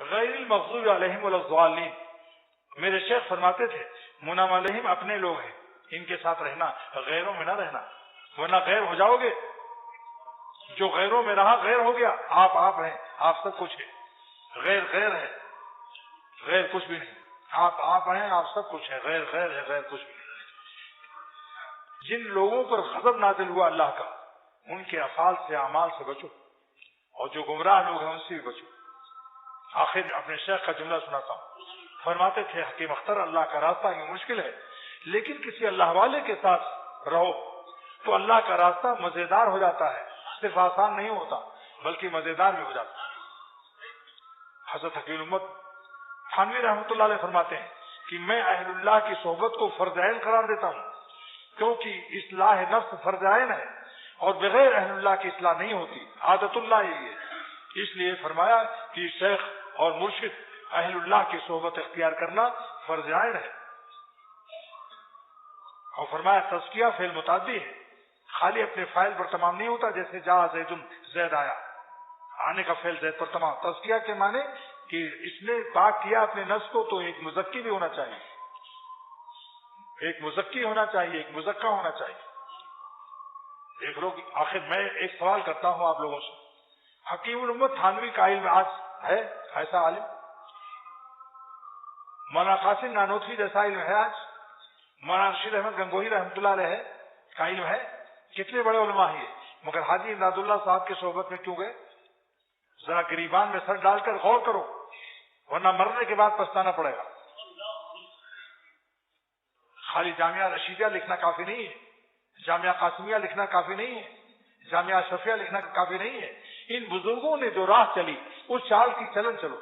غیر المغضوب علیہم ولا الضالین. میرے شیخ فرماتے تھے منعم علیہم اپنے لوگ ہیں، ان کے ساتھ رہنا، غیروں میں نہ رہنا، ورنہ غیر ہو جاؤ گے. جو غیروں میں رہا غیر ہو گیا. آپ ہیں، آپ سب کچھ ہے. غیر غیر ہے، غیر کچھ بھی نہیں. آپ ہیں، آپ سب کچھ ہے. غیر غیر ہے، غیر کچھ بھی نہیں. جن لوگوں پر غضب نازل ہوا اللہ کا، ان کے افعال سے، اعمال سے بچو، اور جو گمراہ لوگ ہیں ان سے بھی بچو. آخر اپنے شیخ کا جملہ سناتا ہوں. فرماتے تھے حکیم اختر اللہ کا راستہ یہ مشکل ہے، لیکن کسی اللہ والے کے ساتھ رہو تو اللہ کا راستہ مزیدار ہو جاتا ہے. صرف آسان نہیں ہوتا بلکہ مزیدار بھی ہو جاتا ہے. حضرت حکیم امت تھانوی رحمۃ اللہ علیہ فرماتے ہیں کہ میں اہل اللہ کی صحبت کو فرض عین قرار دیتا ہوں، کیونکہ اصلاح نفس فرض عین ہے اور بغیر اہل اللہ کی اصلاح نہیں ہوتی. عادت اللہ یہی ہے. اس لیے فرمایا کہ شیخ اور مرشد اہل اللہ کی صحبت اختیار کرنا فرض عین ہے. اور فرمایا تزکیہ فعل متعدی ہے، خالی اپنے فاعل پر تمام نہیں ہوتا. جیسے جا زید، زید آیا، آنے کا فعل زید پر تمام. تزکیہ کے معنی کہ اس نے پاک کیا اپنے نفس کو، تو ایک مزکی بھی ہونا چاہیے، ایک مزکی ہونا چاہیے، ایک مزکہ ہونا چاہیے. دیکھ لو. آخر میں ایک سوال کرتا ہوں آپ لوگوں سے، حکیم الامت تھانوی کا علم آج ہے ایسا عالم؟ مولانا قاسم نانوتوی جیسا علم ہے آج؟ مولانا رشید احمد گنگوہی رحمۃ اللہ علیہ کا علم ہے؟ کتنے بڑے علماء ہیں، مگر حاجی امداد اللہ صاحب کی صحبت میں کیوں گئے؟ ذرا گریبان میں سر ڈال کر غور کرو، ورنہ مرنے کے بعد پچھتانا پڑے گا. خالی جامعہ رشیدیہ لکھنا کافی نہیں ہے، جامعہ قاسمیہ لکھنا کافی نہیں ہے، جامعہ اشرفیہ لکھنا کافی نہیں ہے. ان بزرگوں نے جو راہ چلی اس چال کی چلن چلو.